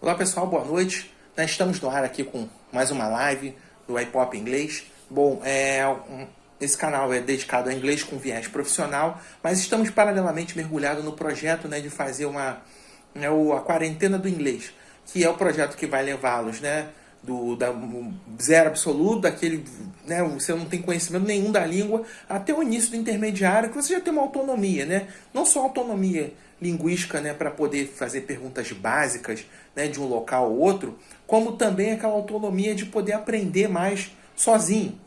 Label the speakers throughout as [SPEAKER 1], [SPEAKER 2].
[SPEAKER 1] Olá pessoal, boa noite. Nós estamos no ar aqui com mais uma live do iPop Inglês. Bom, esse canal é dedicado a inglês com viés profissional, mas estamos paralelamente mergulhados no projeto, de fazer a quarentena do inglês, que é o projeto que vai levá-los, do zero absoluto, daquele, você não tem conhecimento nenhum da língua, até o início do intermediário, que você já tem uma autonomia, não só autonomia linguística, para poder fazer perguntas básicas, de um local ao outro, como também aquela autonomia de poder aprender mais sozinho.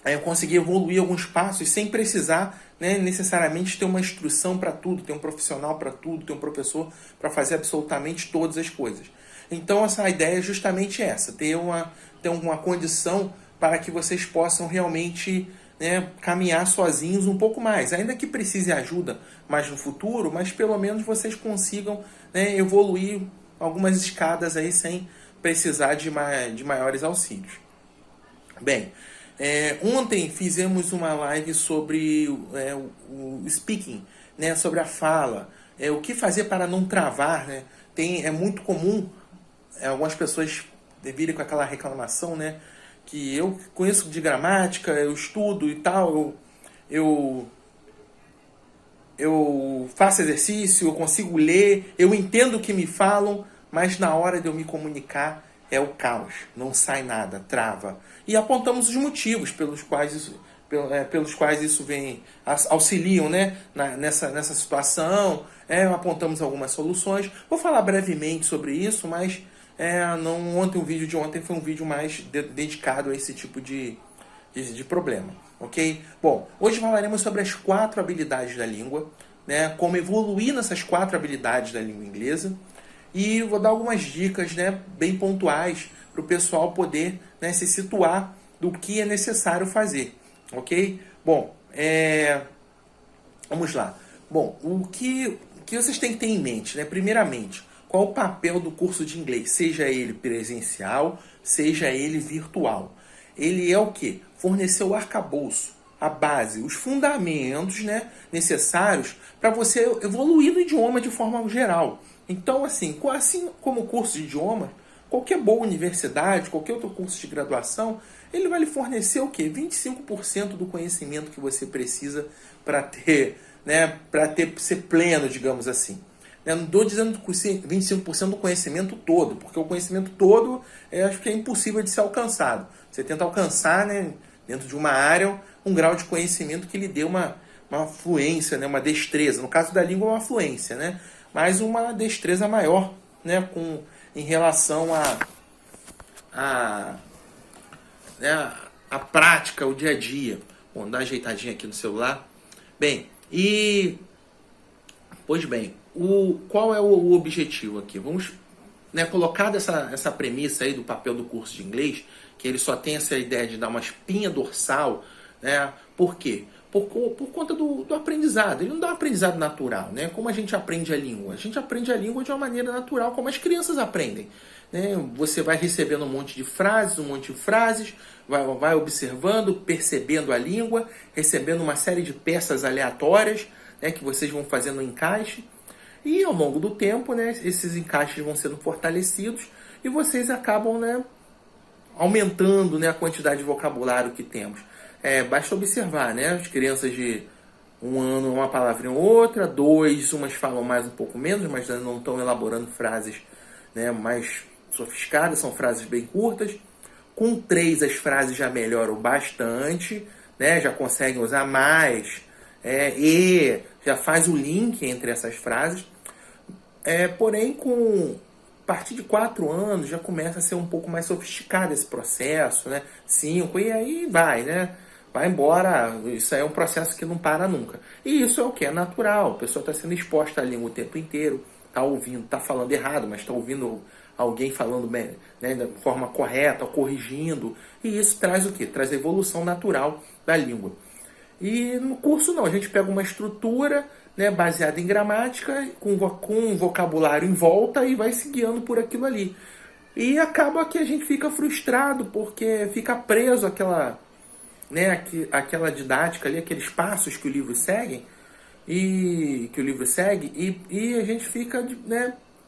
[SPEAKER 1] Eu consegui evoluir alguns passos sem precisar, necessariamente ter uma instrução para tudo, ter um profissional para tudo, ter um professor para fazer absolutamente todas as coisas. Então essa ideia é justamente essa, ter uma condição para que vocês possam realmente caminhar sozinhos um pouco mais, ainda que precise ajuda mais no futuro, mas pelo menos vocês consigam evoluir algumas escadas aí sem precisar de maiores auxílios. Bem, ontem fizemos uma live sobre o speaking, sobre a fala, o que fazer para não travar, é muito comum algumas pessoas virem com aquela reclamação, que eu conheço de gramática, eu estudo e tal, eu faço exercício, eu consigo ler, eu entendo o que me falam, mas na hora de eu me comunicar é o caos, não sai nada, trava. E apontamos os motivos pelos quais isso vem, auxiliam nessa situação, apontamos algumas soluções. Vou falar brevemente sobre isso, mas o vídeo de ontem foi um vídeo mais dedicado a esse tipo de problema, ok? Bom, hoje falaremos sobre as 4 habilidades da língua, como evoluir nessas 4 habilidades da língua inglesa, e vou dar algumas dicas bem pontuais para o pessoal poder se situar do que é necessário fazer, ok? Bom, vamos lá. Bom, o que vocês têm que ter em mente, primeiramente, qual o papel do curso de inglês, seja ele presencial, seja ele virtual. Ele é o quê? Fornecer o arcabouço, a base, os fundamentos necessários para você evoluir no idioma de forma geral. Então, assim como o curso de idioma, qualquer boa universidade, qualquer outro curso de graduação, ele vai lhe fornecer o quê? 25% do conhecimento que você precisa para ser pleno, digamos assim. Não estou dizendo 25% do conhecimento todo, porque o conhecimento todo acho que é impossível de ser alcançado. Você tenta alcançar, dentro de uma área, um grau de conhecimento que lhe dê uma fluência, uma destreza. No caso da língua, uma fluência, mas uma destreza maior em relação à prática, o dia a dia. Bom, dar uma ajeitadinha aqui no celular. Bem, pois bem, qual é o objetivo aqui? Vamos colocar essa premissa aí do papel do curso de inglês, que ele só tem essa ideia de dar uma espinha dorsal, por quê? Por conta do aprendizado. Ele não dá um aprendizado natural, Como a gente aprende a língua? A gente aprende a língua de uma maneira natural, como as crianças aprendem, Você vai recebendo um monte de frases, vai observando, percebendo a língua, recebendo uma série de peças aleatórias, que vocês vão fazendo um encaixe. E ao longo do tempo, esses encaixes vão sendo fortalecidos e vocês acabam aumentando a quantidade de vocabulário que temos. Basta observar, as crianças de 1 ano uma palavra em outra, 2, umas falam mais um pouco menos, mas não estão elaborando frases mais sofisticadas, são frases bem curtas. Com 3 as frases já melhoram bastante, já conseguem usar mais, e já faz o link entre essas frases. Porém, a partir de 4 anos já começa a ser um pouco mais sofisticado esse processo, 5, e aí vai embora. Isso aí é um processo que não para nunca. E isso é o que? É natural. A pessoa está sendo exposta à língua o tempo inteiro, está ouvindo, está falando errado, mas está ouvindo alguém falando bem, da forma correta, corrigindo. E isso traz o quê? Traz a evolução natural da língua. E no curso não, a gente pega uma estrutura baseada em gramática, com um vocabulário em volta e vai se guiando por aquilo ali. E acaba que a gente fica frustrado, porque fica preso àquela didática ali, aqueles passos que o livro segue, e a gente fica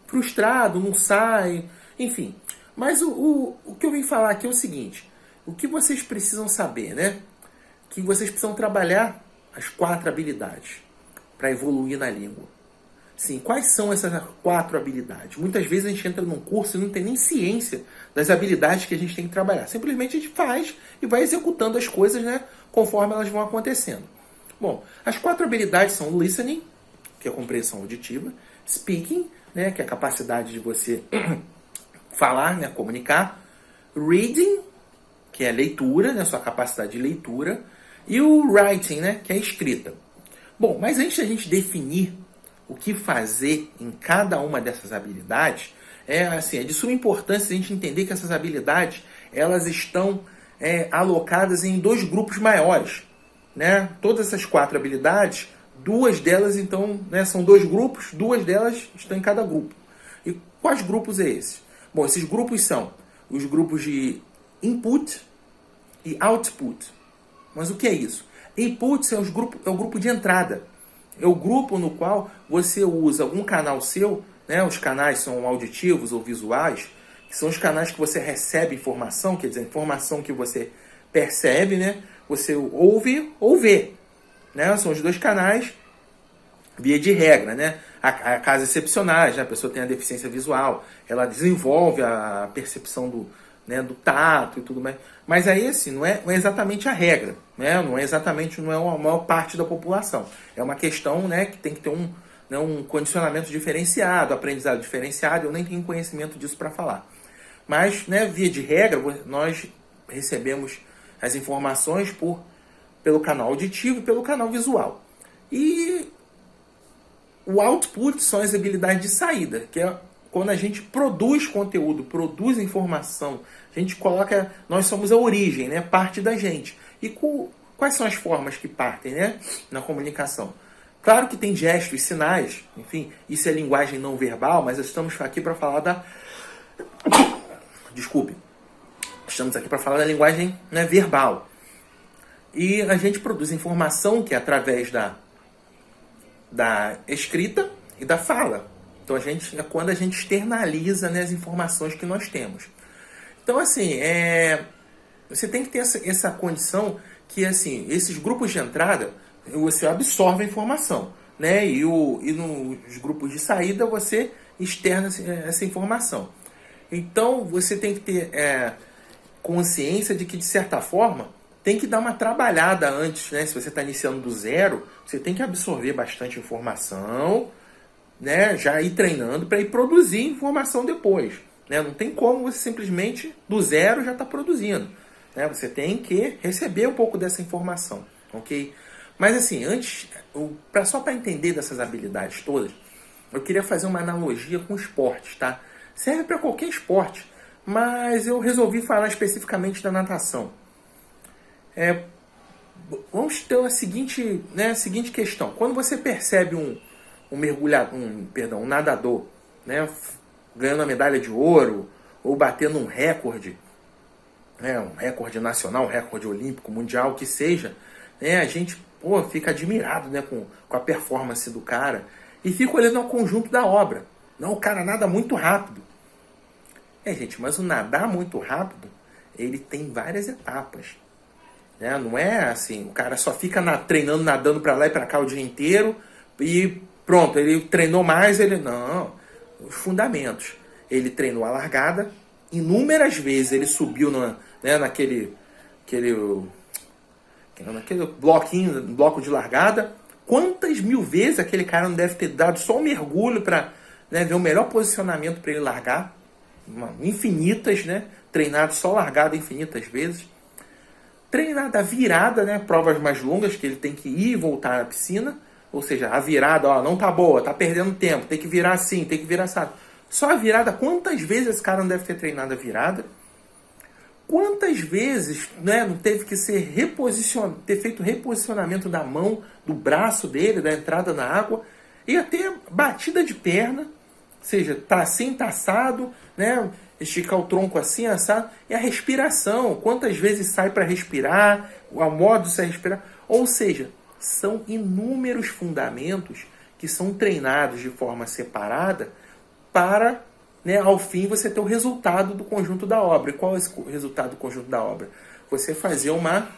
[SPEAKER 1] frustrado, não sai, enfim. Mas o que eu vim falar aqui é o seguinte, o que vocês precisam saber, né? Que vocês precisam trabalhar as 4 habilidades para evoluir na língua. Sim, quais são essas 4 habilidades? Muitas vezes a gente entra num curso e não tem nem ciência das habilidades que a gente tem que trabalhar. Simplesmente a gente faz e vai executando as coisas, né, conforme elas vão acontecendo. Bom, as 4 habilidades são listening, que é a compreensão auditiva, speaking, né, que é a capacidade de você falar, né, comunicar, reading, que é a leitura, né, sua capacidade de leitura, e o writing, né, que é a escrita. Bom, mas antes de a gente definir o que fazer em cada uma dessas habilidades, é de suma importância a gente entender que essas habilidades elas estão alocadas em 2 grupos maiores. Né? Todas essas 4 habilidades, 2 delas então, né, são 2 grupos, 2 delas estão em cada grupo. E quais grupos é esses? Bom, esses grupos são os grupos de input e output. Mas o que é isso? Input é o grupo de entrada. É o grupo no qual você usa algum canal seu, né? Os canais são auditivos ou visuais, que são os canais que você recebe informação, quer dizer, informação que você percebe, né? Você ouve ou vê. Né? São os 2 canais, via de regra. Né? Há casos excepcionais, né? A pessoa tem a deficiência visual, ela desenvolve a percepção do tato e tudo mais. Mas aí, assim, não é exatamente a regra, né? Não é a maior parte da população. É uma questão, né, que tem que ter um condicionamento diferenciado, aprendizado diferenciado. Eu nem tenho conhecimento disso para falar. Mas, né, via de regra, nós recebemos as informações pelo canal auditivo e pelo canal visual. E o output são as habilidades de saída, que é quando a gente produz conteúdo, produz informação, a gente coloca, nós somos a origem, né? Parte da gente. E quais são as formas que partem, né, na comunicação? Claro que tem gestos, sinais, enfim, isso é linguagem não verbal, mas estamos aqui para falar da... Desculpe. Estamos aqui para falar da linguagem, né, verbal. E a gente produz informação que é através da escrita e da fala. Então é quando a gente externaliza, né, as informações que nós temos. Então, assim, você tem que ter essa condição que, assim, esses grupos de entrada, você absorve a informação, né? E nos grupos de saída, você externa essa informação. Então, você tem que ter consciência de que, de certa forma, tem que dar uma trabalhada antes, né? Se você está iniciando do zero, você tem que absorver bastante informação, né? Já ir treinando para ir produzir informação depois. Né? Não tem como você simplesmente, do zero, já está produzindo. Né? Você tem que receber um pouco dessa informação. Ok? Mas assim, antes, só para entender dessas habilidades todas, eu queria fazer uma analogia com esportes. Tá? Serve para qualquer esporte, mas eu resolvi falar especificamente da natação. Vamos ter a seguinte questão. Quando você percebe um nadador, né, ganhando a medalha de ouro ou batendo um recorde, né, um recorde nacional, um recorde olímpico, mundial, que seja, né, a gente fica admirado, né, com a performance do cara e fica olhando ao conjunto da obra. Não, o cara nada muito rápido. Gente, mas o nadar muito rápido, ele tem várias etapas. Né? Não é assim, o cara só fica treinando, nadando para lá e para cá o dia inteiro e pronto, ele treinou mais, não. Os fundamentos. Ele treinou a largada, inúmeras vezes ele subiu naquele bloco de largada. Quantas mil vezes aquele cara não deve ter dado só um mergulho para, né, ver o melhor posicionamento para ele largar? Infinitas, né? Treinado só largada infinitas vezes. Treinada a virada, né? Provas mais longas que ele tem que ir e voltar à piscina. Ou seja, a virada, não tá boa, tá perdendo tempo, tem que virar assim, tem que virar assado. Só a virada, quantas vezes esse cara não deve ter treinado a virada? Quantas vezes, né, não teve que ter feito reposicionamento da mão, do braço dele, da entrada na água, e até batida de perna, ou seja, tá assim, tá assado, né, esticar o tronco assim, assado, e a respiração, quantas vezes sai para respirar, o modo de se respirar, ou seja, são inúmeros fundamentos que são treinados de forma separada para, né, ao fim, você ter o resultado do conjunto da obra. E qual é esse resultado do conjunto da obra? Você fazer uma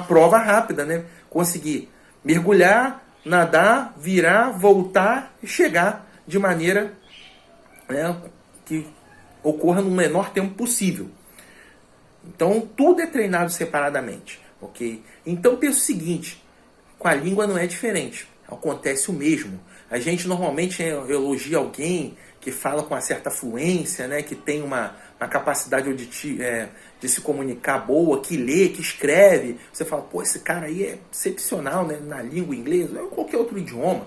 [SPEAKER 1] prova rápida, né? Conseguir mergulhar, nadar, virar, voltar e chegar de maneira, né, que ocorra no menor tempo possível. Então, tudo é treinado separadamente, ok? Então, pensa o seguinte, com a língua não é diferente, acontece o mesmo. A gente normalmente elogia alguém que fala com uma certa fluência, né, que tem uma capacidade de se comunicar boa, que lê, que escreve. Você fala, pô, esse cara aí é excepcional, né, na língua inglesa ou qualquer outro idioma.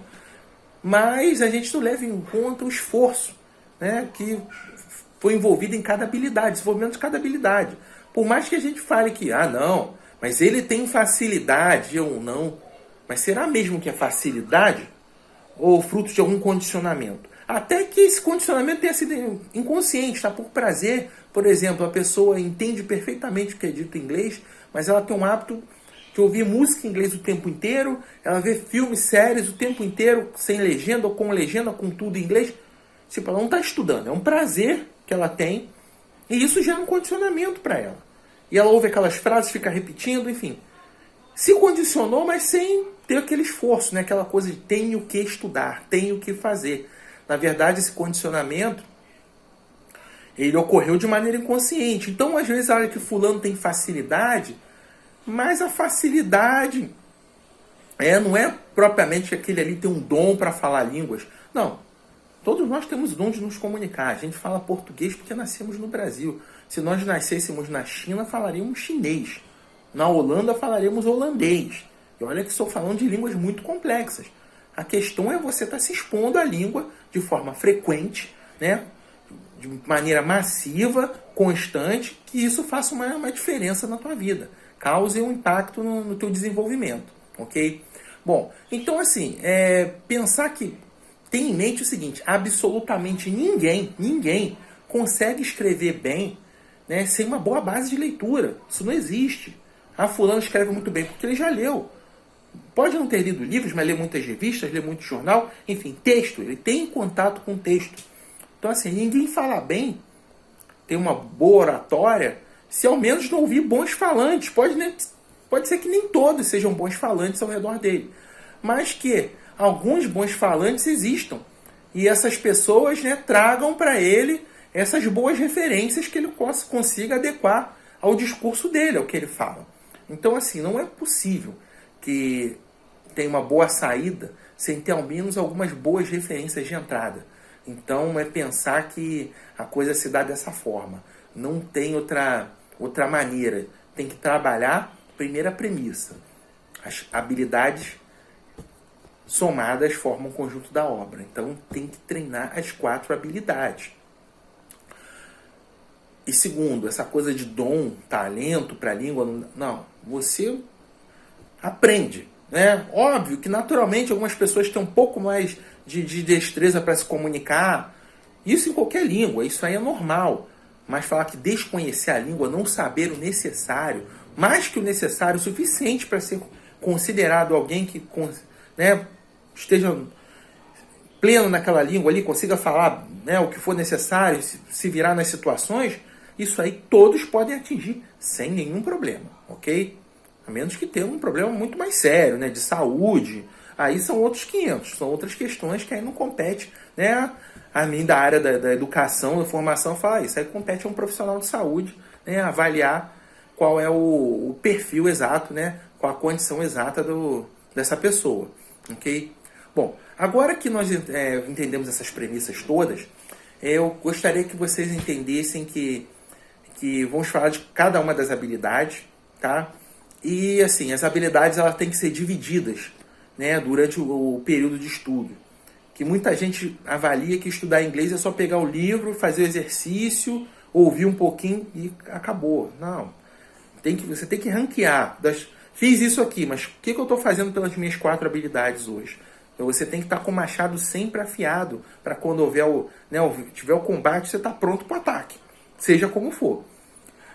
[SPEAKER 1] Mas a gente não leva em conta o esforço, né, que foi envolvido em cada habilidade, desenvolvimento de cada habilidade. Por mais que a gente fale que, não, mas ele tem facilidade ou não. Mas será mesmo que é facilidade ou fruto de algum condicionamento? Até que esse condicionamento tenha sido inconsciente, tá? Por prazer. Por exemplo, a pessoa entende perfeitamente o que é dito em inglês, mas ela tem um hábito de ouvir música em inglês o tempo inteiro, ela vê filmes, séries o tempo inteiro, sem legenda ou com tudo em inglês. Tipo, ela não está estudando, é um prazer que ela tem, e isso gera um condicionamento para ela. E ela ouve aquelas frases, fica repetindo, enfim. Se condicionou, mas sem ter aquele esforço, né? Aquela coisa de tenho que estudar, tenho que fazer. Na verdade, esse condicionamento, ele ocorreu de maneira inconsciente. Então, às vezes, olha que fulano tem facilidade, mas a facilidade não é propriamente que aquele ali tem um dom para falar línguas. Não. Todos nós temos dom de nos comunicar. A gente fala português porque nascemos no Brasil. Se nós nascêssemos na China, falaríamos chinês. Na Holanda, falaríamos holandês. E olha que estou falando de línguas muito complexas. A questão é você estar se expondo à língua de forma frequente, né? De maneira massiva, constante, que isso faça uma diferença na tua vida. Cause um impacto no teu desenvolvimento. Ok? Bom, então assim, pensar que tem em mente o seguinte, absolutamente ninguém consegue escrever bem, né, sem uma boa base de leitura. Isso não existe. Fulano escreve muito bem porque ele já leu. Pode não ter lido livros, mas lê muitas revistas, lê muito jornal, enfim, texto. Ele tem contato com texto. Então assim, ninguém fala bem, tem uma boa oratória, se ao menos não ouvir bons falantes. Pode ser que nem todos sejam bons falantes ao redor dele, mas que alguns bons falantes existam. E essas pessoas, né, tragam para ele essas boas referências que ele consiga adequar ao discurso dele, ao que ele fala. Então, assim, não é possível que tenha uma boa saída sem ter ao menos algumas boas referências de entrada. Então, é pensar que a coisa se dá dessa forma. Não tem outra maneira. Tem que trabalhar, primeira premissa. As habilidades somadas formam o conjunto da obra. Então, tem que treinar as 4 habilidades. E segundo, essa coisa de dom, talento para a língua, não. Você aprende, né? Óbvio que naturalmente algumas pessoas têm um pouco mais de destreza para se comunicar. Isso em qualquer língua, isso aí é normal. Mas falar que desconhecer a língua, não saber o necessário, mais que o necessário, o suficiente para ser considerado alguém que, né, esteja pleno naquela língua ali, consiga falar, né, o que for necessário, se virar nas situações, isso aí todos podem atingir sem nenhum problema, ok? A menos que tenha um problema muito mais sério, né, de saúde. Aí são outros 500, são outras questões que aí não compete, né? A mim da área da educação, da formação, fala isso. Aí compete a um profissional de saúde, né, avaliar qual é o perfil exato, né, qual a condição exata dessa pessoa, ok? Bom, agora que nós entendemos essas premissas todas, eu gostaria que vocês entendessem que vamos falar de cada uma das habilidades, tá? E assim, as habilidades elas têm que ser divididas, né, durante o período de estudo. Que muita gente avalia que estudar inglês é só pegar o livro, fazer o exercício, ouvir um pouquinho e acabou. Não. Você tem que ranquear. Fiz isso aqui, mas o que eu estou fazendo pelas minhas 4 habilidades hoje? Então você tem que estar com o machado sempre afiado para quando tiver o combate, você está pronto para o ataque. Seja como for.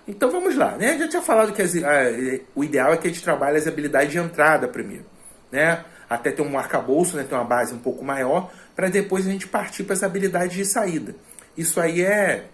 [SPEAKER 1] Então vamos lá, né? Já tinha falado que o ideal é que a gente trabalhe as habilidades de entrada primeiro, né? até ter um arcabouço, né, ter uma base um pouco maior, para depois a gente partir para as habilidades de saída. Isso aí é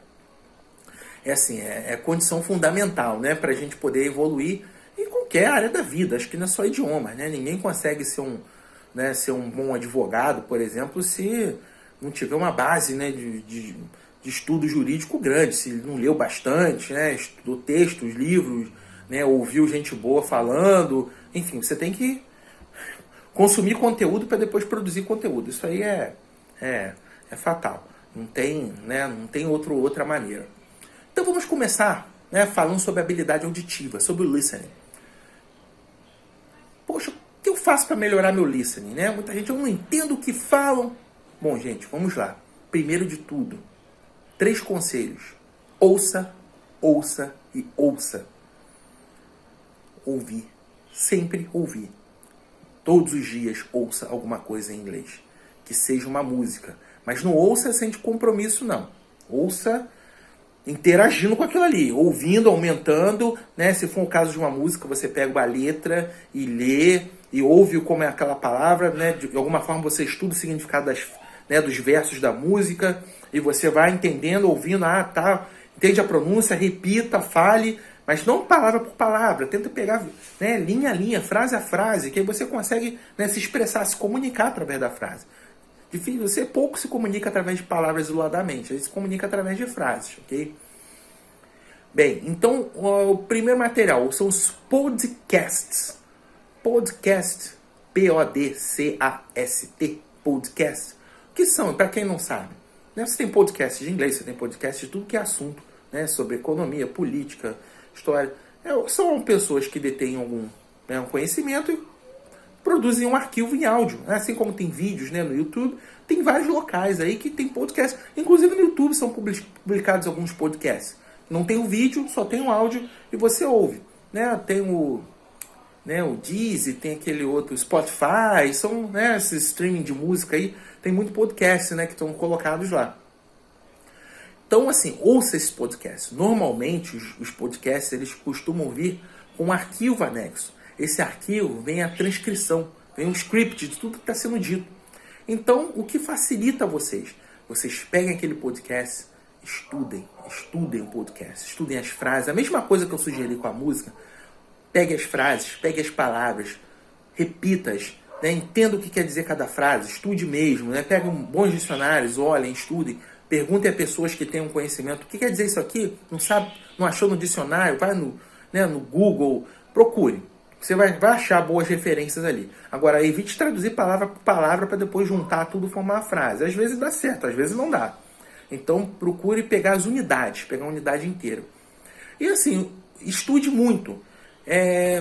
[SPEAKER 1] condição fundamental, né, para a gente poder evoluir em qualquer área da vida. Acho que não é só idioma, né? Ninguém consegue ser um bom advogado, por exemplo, se não tiver uma base, né, de estudo jurídico grande, se não leu bastante, né, estudou textos, livros, né, ouviu gente boa falando. Enfim, você tem que consumir conteúdo para depois produzir conteúdo. Isso aí é fatal. Não tem outra maneira. Então vamos começar, né, falando sobre habilidade auditiva, sobre o listening. Poxa, o que eu faço para melhorar meu listening? Né? Muita gente, eu não entendo o que falam. Bom, gente, vamos lá. Primeiro de tudo, 3 conselhos. Ouça, ouça e ouça. Ouvir. Sempre ouvir. Todos os dias ouça alguma coisa em inglês. Que seja uma música. Mas não ouça sem compromisso, não. Ouça interagindo com aquilo ali, ouvindo, aumentando, né? Se for o caso de uma música, você pega uma letra e lê, e ouve como é aquela palavra, né? De alguma forma você estuda o significado dos versos da música, e você vai entendendo, ouvindo, entende a pronúncia, repita, fale, mas não palavra por palavra, tenta pegar, né, linha a linha, frase a frase, que aí você consegue, né, se expressar, se comunicar através da frase. Você pouco se comunica através de palavras isoladamente, a gente se comunica através de frases, ok? Bem, então o primeiro material são os podcasts. Podcast, P-O-D-C-A-S-T, podcast. O que são, para quem não sabe? Né, você tem podcast de inglês, você tem podcast de tudo que é assunto, né, sobre economia, política, história. São pessoas que detêm algum, né, um conhecimento e produzem um arquivo em áudio. Assim como tem vídeos, né, no YouTube, tem vários locais aí que tem podcast. Inclusive no YouTube são publicados alguns podcasts. Não tem o vídeo, só tem o áudio e você ouve. Né? Tem o Deezer, tem aquele outro Spotify, são, né, esses streaming de música aí. Tem muito podcast, né, que estão colocados lá. Então, assim, ouça esses podcasts. Normalmente, os podcasts, eles costumam vir com um arquivo anexo. Esse arquivo vem a transcrição, vem um script de tudo que está sendo dito. Então, o que facilita vocês? Vocês peguem aquele podcast, estudem o podcast, estudem as frases. A mesma coisa que eu sugeri com a música. Pegue as frases, pegue as palavras, repita-as, né? Entenda o que quer dizer cada frase, estude mesmo, né? Pegue bons dicionários, olhem, estudem, perguntem a pessoas que tenham conhecimento. O que quer dizer isso aqui? Não sabe, não achou no dicionário? Vai no Google, procure. Você vai achar boas referências ali. Agora, evite traduzir palavra por palavra para depois juntar tudo e formar uma frase. Às vezes dá certo, às vezes não dá. Então, procure pegar as unidades, pegar a unidade inteira. E assim, estude muito.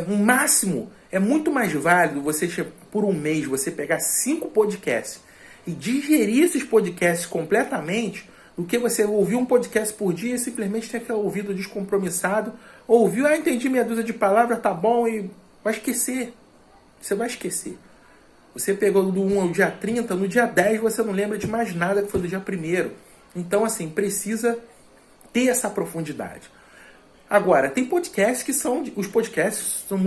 [SPEAKER 1] No máximo, é muito mais válido você, por um mês, você pegar 5 podcasts e digerir esses podcasts completamente, do que você ouvir um podcast por dia e simplesmente ter aquele ouvido descompromissado, ouviu, entendi meia dúzia de palavras, tá bom, e vai esquecer. Você vai esquecer. Você pegou do 1 ao dia 30, no dia 10 você não lembra de mais nada que foi do dia 1º. Então, assim, precisa ter essa profundidade. Agora, tem podcasts que são... Os podcasts são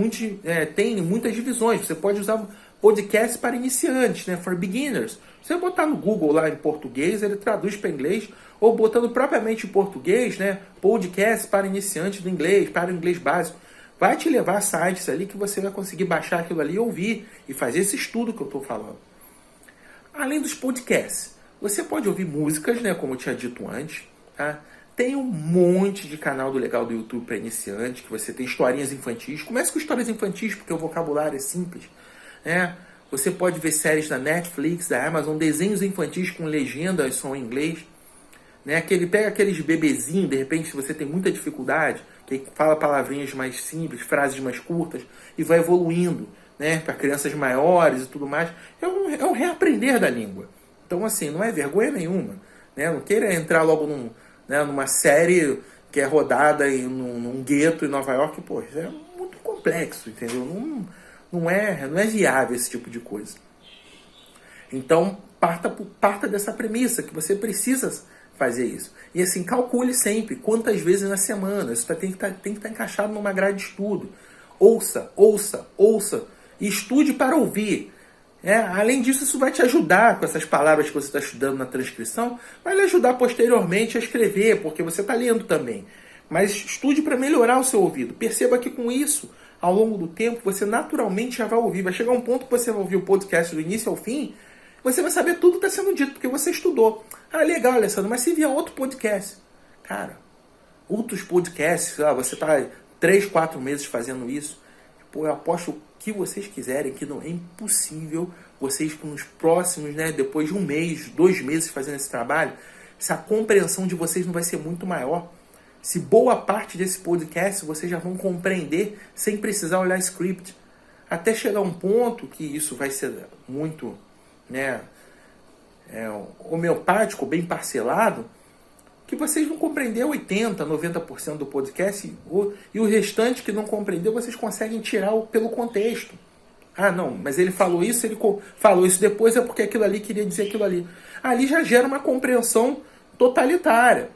[SPEAKER 1] têm muitas divisões. Você pode usar podcast para iniciantes, né? For beginners. Você botar no Google lá em português, ele traduz para inglês. Ou botando propriamente em português, né? Podcast para iniciantes do inglês, para o inglês básico. Vai te levar a sites ali que você vai conseguir baixar aquilo ali e ouvir. E fazer esse estudo que eu estou falando. Além dos podcasts, você pode ouvir músicas, né? Como eu tinha dito antes, tá? Tem um monte de canal legal do YouTube para iniciante, que você tem historinhas infantis. Comece com histórias infantis, porque o vocabulário é simples. Né? Você pode ver séries da Netflix, da Amazon, desenhos infantis com legendas só em inglês. Né? Pega aqueles bebezinhos, de repente, se você tem muita dificuldade, que fala palavrinhas mais simples, frases mais curtas, e vai evoluindo, né? Para crianças maiores e tudo mais. É um reaprender da língua. Então, assim, não é vergonha nenhuma. Né? Não queira entrar logo numa série que é rodada num gueto em Nova York, pô, é muito complexo, entendeu? Não é viável esse tipo de coisa. Então, parta dessa premissa, que você precisa fazer isso. E assim, calcule sempre quantas vezes na semana. Isso tem que estar encaixado numa grade de estudo. Ouça. E estude para ouvir. Além disso, isso vai te ajudar com essas palavras que você está estudando na transcrição, vai lhe ajudar posteriormente a escrever, porque você está lendo também. Mas estude para melhorar o seu ouvido. Perceba que com isso, ao longo do tempo, você naturalmente já vai ouvir. Vai chegar um ponto que você vai ouvir o podcast do início ao fim, você vai saber tudo que está sendo dito, porque você estudou. Ah, legal, Alessandro, mas se vier outro podcast, cara, outros podcasts, você está 3, 4 meses fazendo isso, pô, eu aposto que vocês quiserem, que não é impossível vocês com os próximos, depois de 1 mês, 2 meses fazendo esse trabalho, essa compreensão de vocês não vai ser muito maior. Se boa parte desse podcast vocês já vão compreender sem precisar olhar script. Até chegar um ponto que isso vai ser muito homeopático, bem parcelado, que vocês vão compreender 80%, 90% do podcast e o restante que não compreendeu, vocês conseguem tirar pelo contexto. Ah, não, mas ele falou isso depois, é porque aquilo ali queria dizer aquilo ali. Ali já gera uma compreensão totalitária,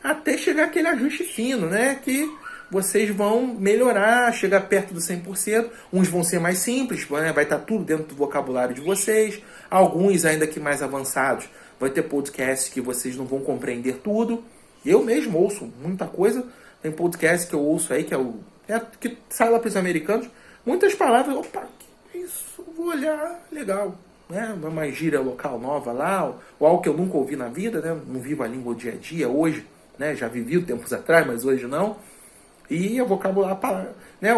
[SPEAKER 1] até chegar aquele ajuste fino, que vocês vão melhorar, chegar perto do 100%. Uns vão ser mais simples, vai estar tudo dentro do vocabulário de vocês. Alguns, ainda que mais avançados, vai ter podcasts que vocês não vão compreender tudo. Eu mesmo ouço muita coisa. Tem podcast que eu ouço aí, que sai lá para os americanos. Muitas palavras, opa, que isso, vou olhar, legal. Uma gíria local nova lá, ou algo que eu nunca ouvi na vida, não vivo a língua dia a dia hoje, já vivi tempos atrás, mas hoje não. E o vocabulário,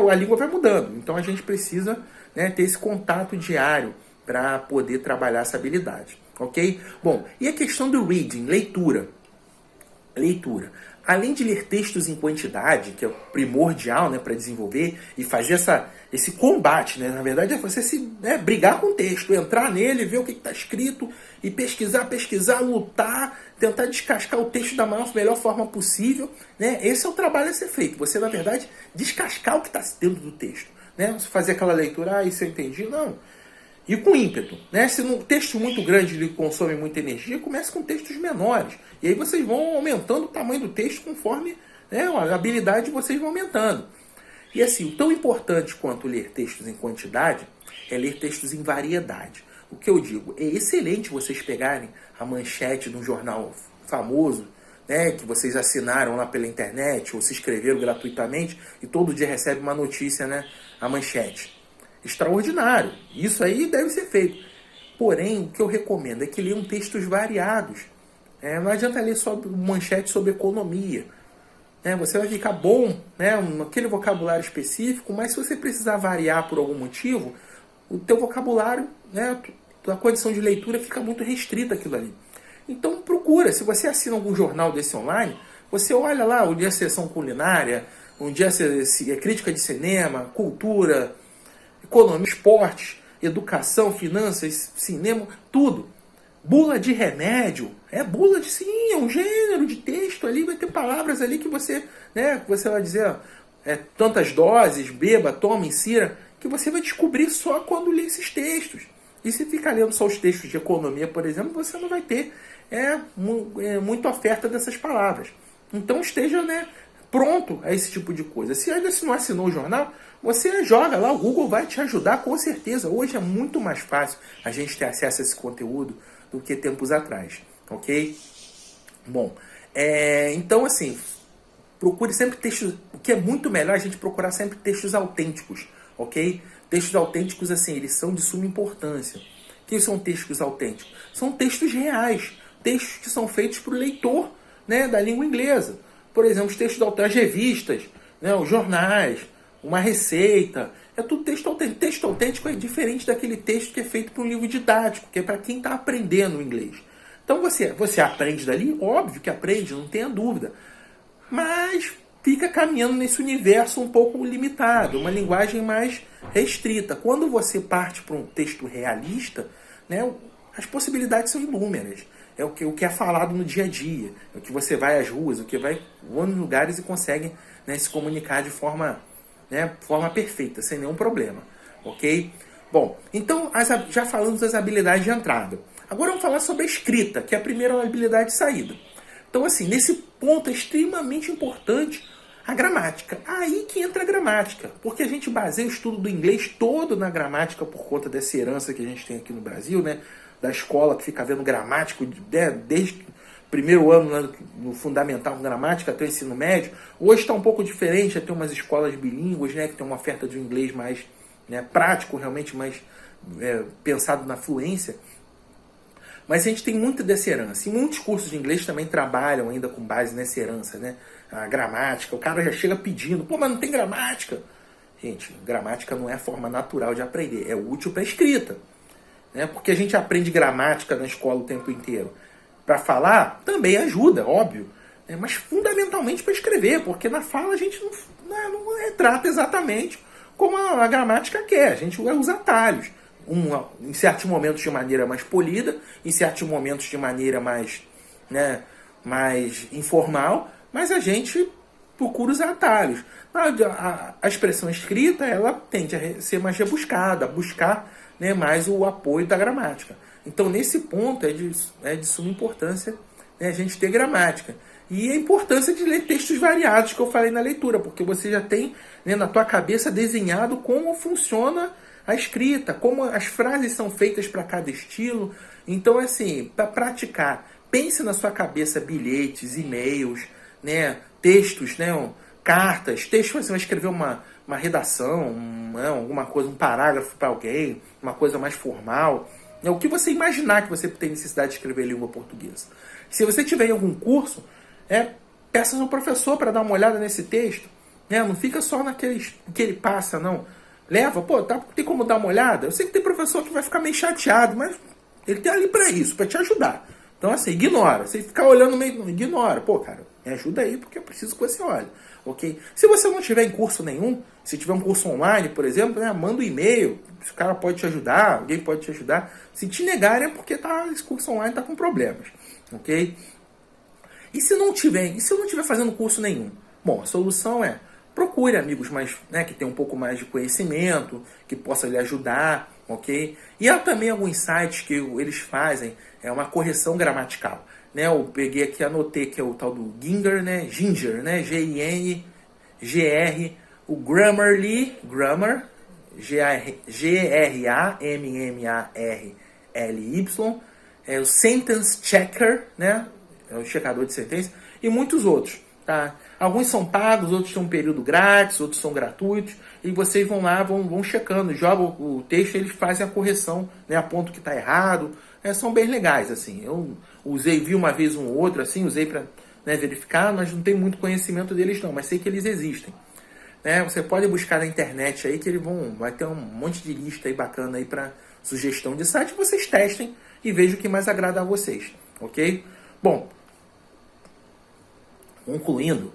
[SPEAKER 1] a língua vai mudando. Então a gente precisa ter esse contato diário para poder trabalhar essa habilidade. Ok? Bom, e a questão do reading, leitura. Além de ler textos em quantidade, que é primordial para desenvolver e fazer esse combate, na verdade é você brigar com o texto, entrar nele, ver o que está escrito e pesquisar, lutar, tentar descascar o texto da melhor forma possível. Esse é o trabalho a ser feito. Você, na verdade, descascar o que está dentro do texto. Você fazer aquela leitura, isso eu entendi, não. E com ímpeto. Se um texto muito grande lhe consome muita energia, comece com textos menores. E aí vocês vão aumentando o tamanho do texto conforme a habilidade de vocês vão aumentando. E assim, o tão importante quanto ler textos em quantidade é ler textos em variedade. O que eu digo, é excelente vocês pegarem a manchete de um jornal famoso, que vocês assinaram lá pela internet ou se inscreveram gratuitamente e todo dia recebe uma notícia, a manchete. Extraordinário. Isso aí deve ser feito. Porém, o que eu recomendo é que leiam textos variados. Não adianta ler só manchete sobre economia. Você vai ficar bom naquele vocabulário específico, mas se você precisar variar por algum motivo, o teu vocabulário, a condição de leitura fica muito restrita aquilo ali. Então procura, se você assina algum jornal desse online, você olha lá, um dia a seção culinária, um dia a crítica de cinema, cultura, economia, esportes, educação, finanças, cinema, tudo. Bula de remédio, sim, é um gênero de texto ali, vai ter palavras ali que você, você vai dizer, tantas doses, beba, tome, insira, que você vai descobrir só quando lê esses textos. E se ficar lendo só os textos de economia, por exemplo, você não vai ter muita oferta dessas palavras. Então esteja pronto a esse tipo de coisa. Se ainda não assinou o jornal, você joga lá, o Google vai te ajudar com certeza. Hoje é muito mais fácil a gente ter acesso a esse conteúdo do que tempos atrás, ok? Bom, então assim, procure sempre textos, o que é muito melhor a gente procurar sempre textos autênticos, ok? Textos autênticos, assim, eles são de suma importância. O que são textos autênticos? São textos reais, textos que são feitos para o leitor da língua inglesa. Por exemplo, os textos autênticos, as revistas, os jornais, uma receita, é tudo texto autêntico. Texto autêntico é diferente daquele texto que é feito para um livro didático, que é para quem está aprendendo o inglês. Então você aprende dali, óbvio que aprende, não tenha dúvida. Mas fica caminhando nesse universo um pouco limitado, uma linguagem mais restrita. Quando você parte para um texto realista, as possibilidades são inúmeras. É o que é falado no dia a dia, é o que você vai às ruas, o que vai nos lugares e consegue se comunicar de forma perfeita, sem nenhum problema, ok? Bom, então já falamos das habilidades de entrada. Agora vamos falar sobre a escrita, que é a primeira habilidade de saída. Então assim, nesse ponto é extremamente importante A gramática. Aí que entra a gramática, porque a gente baseia o estudo do inglês todo na gramática por conta dessa herança que a gente tem aqui no Brasil, né? Da escola que fica vendo gramático desde o primeiro ano, né, no fundamental gramática até o ensino médio. Hoje está um pouco diferente, tem umas escolas bilíngues, né, que tem uma oferta de um inglês mais, né, prático, realmente mais pensado na fluência. Mas a gente tem muita dessa herança. E muitos cursos de inglês também trabalham ainda com base nessa herança, né? A gramática, o cara já chega pedindo, pô, mas não tem gramática. Gente, gramática não é a forma natural de aprender, é útil para escrita. Né? Porque a gente aprende gramática na escola o tempo inteiro. Para falar, também ajuda, óbvio. Né? Mas fundamentalmente para escrever, porque na fala a gente não trata exatamente como a gramática quer. A gente usa atalhos. Em certos momentos de maneira mais polida, em certos momentos de maneira mais, né, mais informal, mas a gente procura usar atalhos. A expressão escrita, ela tende a ser mais rebuscada, a buscar, né, mais o apoio da gramática. Então, nesse ponto, é de suma importância, né, a gente ter gramática. E a importância de ler textos variados, que eu falei na leitura, porque você já tem, né, na tua cabeça desenhado como funciona a escrita, como as frases são feitas para cada estilo. Então, assim, para praticar, pense na sua cabeça bilhetes, e-mails, né, textos, né, cartas, textos, você vai escrever uma redação, alguma coisa, um parágrafo para alguém, uma coisa mais formal. É o que você imaginar que você tem necessidade de escrever em língua portuguesa. Se você tiver em algum curso, peça ao professor para dar uma olhada nesse texto. Né? Não fica só naquele que ele passa, não. Leva, tem como dar uma olhada? Eu sei que tem professor que vai ficar meio chateado, mas ele tem ali para isso, para te ajudar. Então, assim, ignora. Se ficar olhando meio, ignora. Pô, cara, me ajuda aí, porque eu preciso que você olhe. Ok? Se você não tiver em curso nenhum, se tiver um curso online, por exemplo, né, manda um e-mail. O cara pode te ajudar, alguém pode te ajudar. Se te negarem é porque esse curso online está com problemas. Ok? E se eu não estiver fazendo curso nenhum? Bom, a solução é procure amigos mais, né, que tem um pouco mais de conhecimento, que possa lhe ajudar, ok? E há também alguns sites que eles fazem uma correção gramatical. Né? Eu peguei aqui, anotei que é o tal do Ginger, né? G-I-N-G-R, o Grammarly, G-R-A-M-M-A-R-L-Y, o Sentence Checker, né? É o checador de sentença, e muitos outros. Tá? Alguns são pagos, outros têm um período grátis, outros são gratuitos, e vocês vão lá, vão checando, jogam o texto e eles fazem a correção, né, apontam que está errado. São bem legais, assim. Eu vi uma vez um ou outro, assim, usei para, né, verificar, mas não tenho muito conhecimento deles não, mas sei que eles existem. Né? Você pode buscar na internet aí que vai ter um monte de lista aí bacana aí para sugestão de site, vocês testem e vejam o que mais agrada a vocês, ok? Bom, concluindo,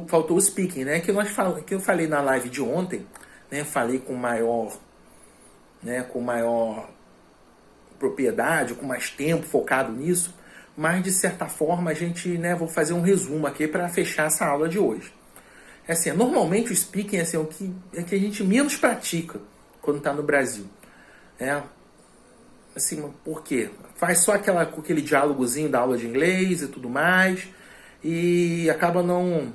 [SPEAKER 1] faltou o speaking, né? Que eu falei na live de ontem, né? Falei com maior propriedade, com mais tempo focado nisso, mas de certa forma a gente, né? Vou fazer um resumo aqui para fechar essa aula de hoje. Assim, normalmente o speaking é o que a gente menos pratica quando está no Brasil. Assim, por quê? Faz só aquele diálogozinho da aula de inglês e tudo mais, e acaba não,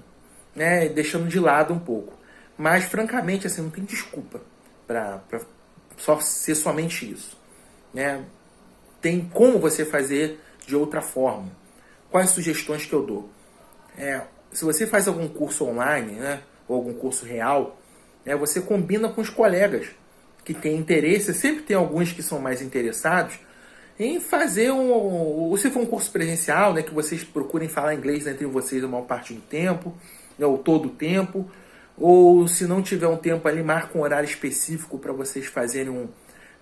[SPEAKER 1] né, deixando de lado um pouco. Mas, francamente, assim, não tem desculpa para só ser somente isso. Né? Tem como você fazer de outra forma. Quais sugestões que eu dou? Se você faz algum curso online, né, ou algum curso real, né, você combina com os colegas que têm interesse. Sempre tem alguns que são mais interessados em fazer ou se for um curso presencial, né, que vocês procurem falar inglês entre vocês a maior parte do tempo, né, ou todo o tempo, ou se não tiver um tempo ali, marca um horário específico para vocês fazerem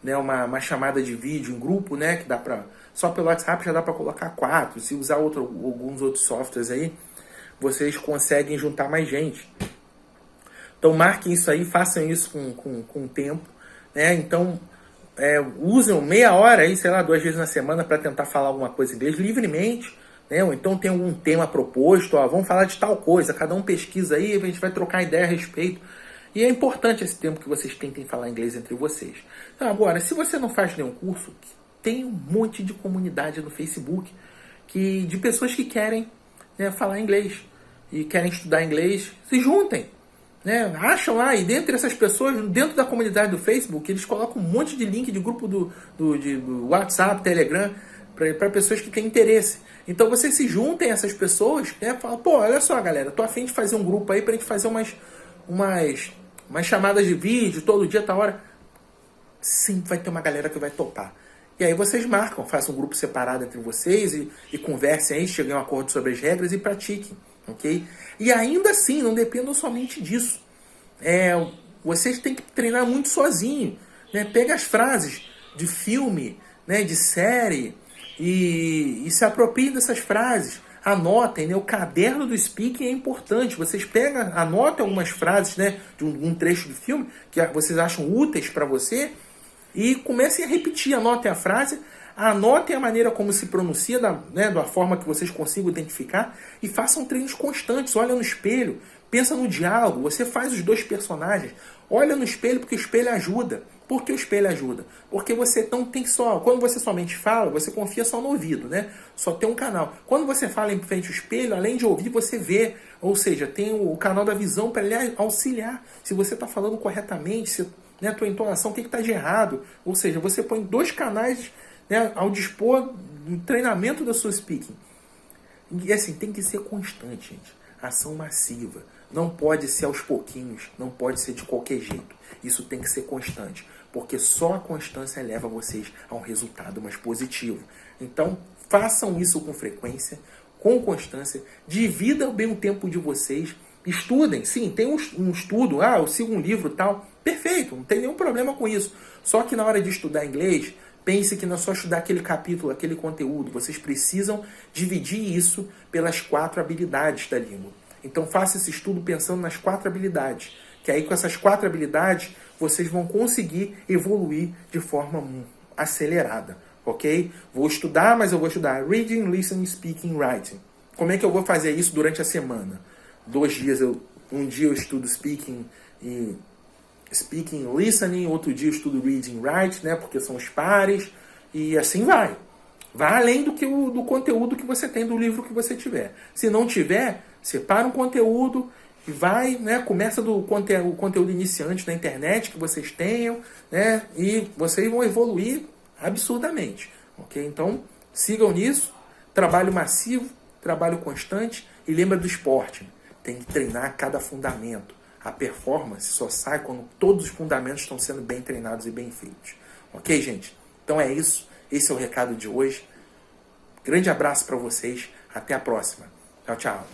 [SPEAKER 1] uma chamada de vídeo em grupo, né, que dá para, só pelo WhatsApp já dá para colocar 4, se usar alguns outros softwares aí, vocês conseguem juntar mais gente. Então marquem isso aí, façam isso com tempo, né, então usem meia hora aí, sei lá, 2 vezes na semana para tentar falar alguma coisa em inglês livremente, né? Ou então tem algum tema proposto, vamos falar de tal coisa, cada um pesquisa aí, a gente vai trocar ideia a respeito. E é importante esse tempo que vocês tentem falar inglês entre vocês. Então, agora, se você não faz nenhum curso, tem um monte de comunidade no Facebook de pessoas que querem, né, falar inglês. e querem estudar inglês, se juntem. Né? Acham lá, e dentre essas pessoas, dentro da comunidade do Facebook, eles colocam um monte de link de grupo do WhatsApp, Telegram, para pessoas que têm interesse. Então vocês se juntem a essas pessoas, né? Falam, pô, olha só, galera, tô a fim de fazer um grupo aí pra gente fazer umas chamadas de vídeo todo dia, tá hora. Sempre vai ter uma galera que vai topar. E aí vocês marcam, façam um grupo separado entre vocês e conversem aí, cheguem a um acordo sobre as regras e pratiquem, ok? E ainda assim, não dependam somente disso. Vocês têm que treinar muito sozinho, né? Pega as frases de filme, né, de série e se apropriem dessas frases. Anotem, né? O caderno do speaking é importante. Vocês anotem algumas frases, né, de um trecho de filme que vocês acham úteis para você e comecem a repetir. Anotem a frase, anotem a maneira como se pronuncia, da forma que vocês consigam identificar e façam treinos constantes. Olha no espelho, pensa no diálogo, você faz os dois personagens. Olha no espelho porque o espelho ajuda. Por que o espelho ajuda? Porque você não tem só... Quando você somente fala, você confia só no ouvido, né? Só tem um canal. Quando você fala em frente ao espelho, além de ouvir, você vê. Ou seja, tem o canal da visão para lhe auxiliar. Se você está falando corretamente, se, né, a tua entonação, o que está de errado. Ou seja, você põe dois canais, né, ao dispor do treinamento da sua speaking. E assim, tem que ser constante, gente. Ação massiva. Não pode ser aos pouquinhos, não pode ser de qualquer jeito. Isso tem que ser constante, porque só a constância leva vocês a um resultado mais positivo. Então, façam isso com frequência, com constância, dividam bem o tempo de vocês, estudem. Sim, tem um estudo, eu sigo um livro e tal, perfeito, não tem nenhum problema com isso. Só que na hora de estudar inglês, pense que não é só estudar aquele capítulo, aquele conteúdo, vocês precisam dividir isso pelas 4 habilidades da língua. Então faça esse estudo pensando nas 4 habilidades, que aí com essas 4 habilidades vocês vão conseguir evoluir de forma acelerada, ok? Vou estudar, mas eu vou estudar Reading, Listening, Speaking, Writing. Como é que eu vou fazer isso durante a semana? 2 dias, um dia eu estudo Speaking e Listening, outro dia eu estudo Reading, Writing, né? Porque são os pares, e assim vai. Vai além do conteúdo que você tem, do livro que você tiver. Se não tiver, separa um conteúdo e vai, né, começa o conteúdo iniciante na internet que vocês tenham, né, e vocês vão evoluir absurdamente. Ok? Então, sigam nisso. Trabalho massivo, trabalho constante e lembra do esporte. Tem que treinar cada fundamento. A performance só sai quando todos os fundamentos estão sendo bem treinados e bem feitos. Ok, gente? Então é isso. Esse é o recado de hoje. Grande abraço para vocês. Até a próxima. Tchau, tchau.